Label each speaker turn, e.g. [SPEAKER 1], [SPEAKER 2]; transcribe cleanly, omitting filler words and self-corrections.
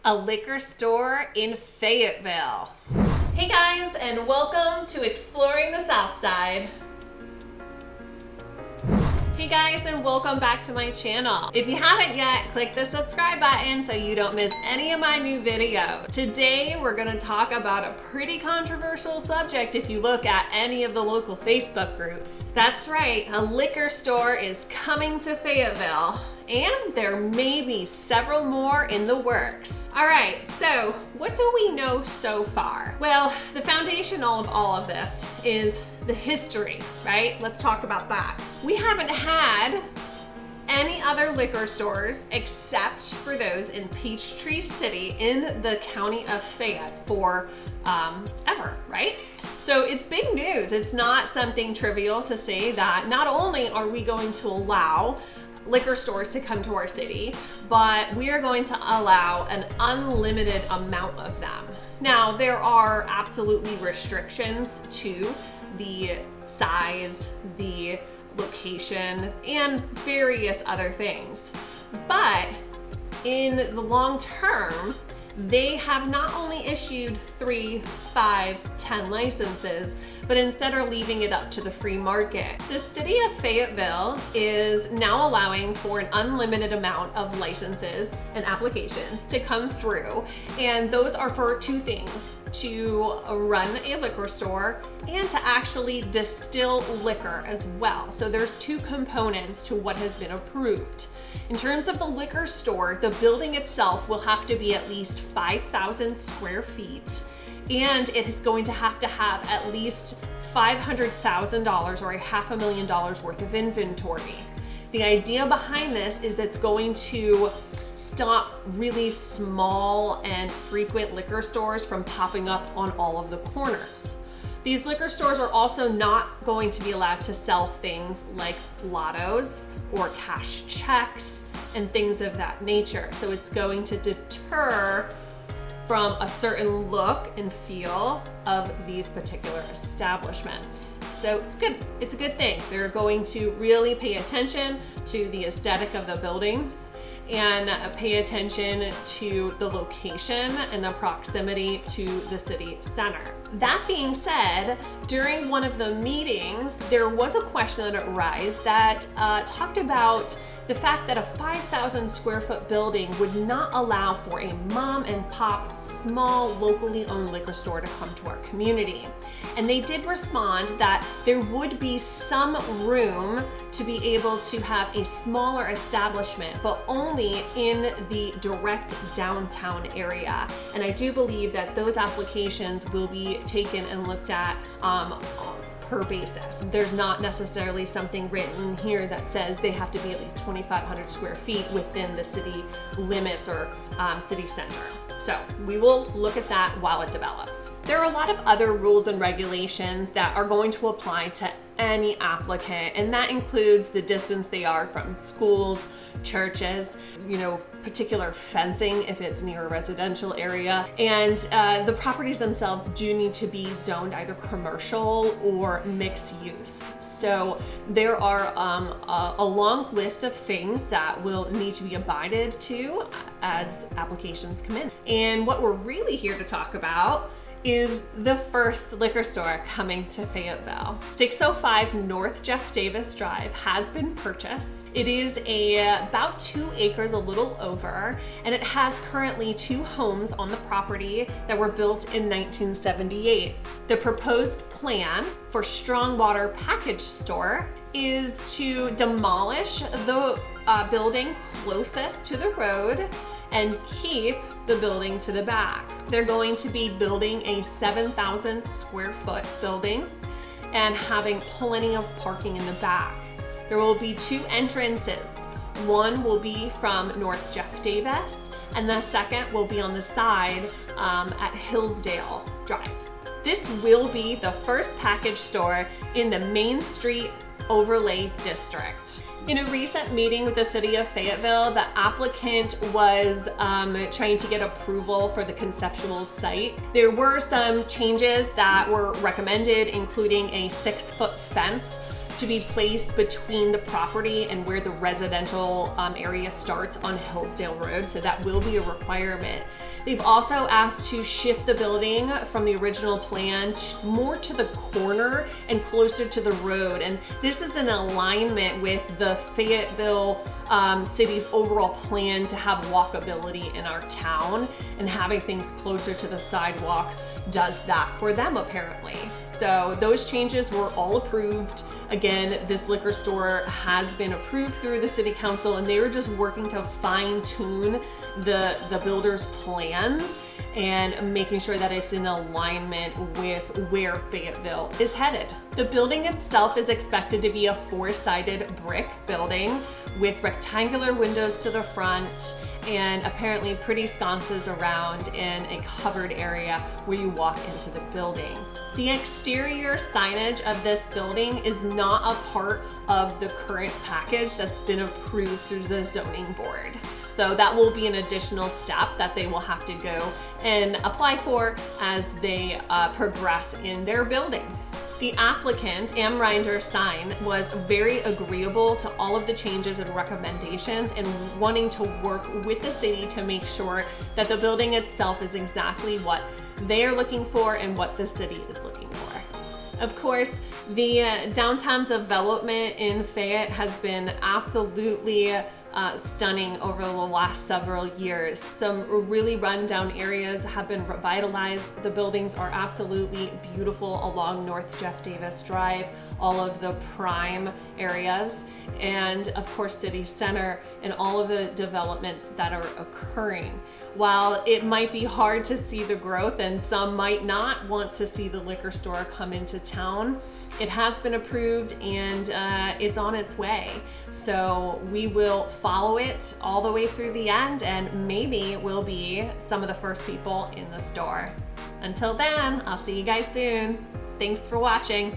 [SPEAKER 1] a liquor store in Fayetteville. Hey guys, and welcome to Exploring the South Side. Hey guys, and welcome back to my channel. If you haven't yet, click the subscribe button so you don't miss any of my new videos. Today, we're gonna talk about a pretty controversial subject if you look at any of the local Facebook groups. That's right, a liquor store is coming to Fayetteville, and there may be several more in the works. All right, so what do we know so far? Well, the foundation of all of this is the history, right? Let's talk about that. We haven't had any other liquor stores except for those in Peachtree City in the county of Fayette for ever, right? So it's big news. It's not something trivial to say that not only are we going to allow liquor stores to come to our city, but we are going to allow an unlimited amount of them. Now, there are absolutely restrictions to the size, the location, and various other things. But in the long term, they have not only issued 3, 5, 10 licenses, but instead are leaving it up to the free market. The city of Fayetteville is now allowing for an unlimited amount of licenses and applications to come through, and those are for two things: to run a liquor store and to actually distill liquor as well. So there's two components to what has been approved. In terms of the liquor store, the building itself will have to be at least 5,000 square feet, and it is going to have at least $500,000 or $500,000 worth of inventory. The idea behind this is it's going to stop really small and frequent liquor stores from popping up on all of the corners. These liquor stores are also not going to be allowed to sell things like lottos or cash checks and things of that nature. So it's going to deter from a certain look and feel of these particular establishments. So it's good. It's a good thing. They're going to really pay attention to the aesthetic of the buildings and pay attention to the location and the proximity to the city center. That being said, during one of the meetings, there was a question that arose that talked about the fact that a 5,000 square foot building would not allow for a mom and pop small locally owned liquor store to come to our community. And they did respond that there would be some room to be able to have a smaller establishment, but only in the direct downtown area. And I do believe that those applications will be taken and looked at per basis. There's not necessarily something written here that says they have to be at least 2,500 square feet within the city limits or city center. So we will look at that while it develops. There are a lot of other rules and regulations that are going to apply to any applicant, and that includes the distance they are from schools, churches, particular fencing if it's near a residential area, and the properties themselves do need to be zoned either commercial or mixed use. So there are a long list of things that will need to be abided to as applications come in. And what we're really here to talk about is the first liquor store coming to Fayetteville. 605 North Jeff Davis Drive has been purchased. It is about 2 acres, a little over, and it has currently 2 homes on the property that were built in 1978. The proposed plan for Strongwater Package Store is to demolish the building closest to the road and keep the building to the back. They're going to be building a 7,000 square foot building and having plenty of parking in the back. There will be 2 entrances. One will be from North Jeff Davis, and the second will be on the side at Hillsdale Drive. This will be the first package store in the Main Street Overlay District. In a recent meeting with the city of Fayetteville, the applicant was trying to get approval for the conceptual site. There were some changes that were recommended, including a 6-foot fence to be placed between the property and where the residential area starts on Hillsdale Road, so that will be a requirement. They've also asked to shift the building from the original plan more to the corner and closer to the road. And this is in alignment with the Fayetteville city's overall plan to have walkability in our town, and having things closer to the sidewalk does that for them apparently. So those changes were all approved. Again, this liquor store has been approved through the city council, and they were just working to fine tune the builder's plans and making sure that it's in alignment with where Fayetteville is headed. The building itself is expected to be a 4-sided brick building with rectangular windows to the front and apparently pretty sconces around in a covered area where you walk into the building. The exterior signage of this building is not a part of the current package that's been approved through the zoning board. So that will be an additional step that they will have to go and apply for as they progress in their building. The applicant, Amrinder Sign, was very agreeable to all of the changes and recommendations and wanting to work with the city to make sure that the building itself is exactly what they're looking for and what the city is looking for. Of course, the downtown development in Fayette has been absolutely stunning over the last several years. Some really rundown areas have been revitalized. The buildings are absolutely beautiful along North Jeff Davis Drive, all of the prime areas, and of course City Center and all of the developments that are occurring. While it might be hard to see the growth and some might not want to see the liquor store come into town, it has been approved and it's on its way. So we will follow it all the way through the end, and maybe we'll be some of the first people in the store. Until then, I'll see you guys soon. Thanks for watching.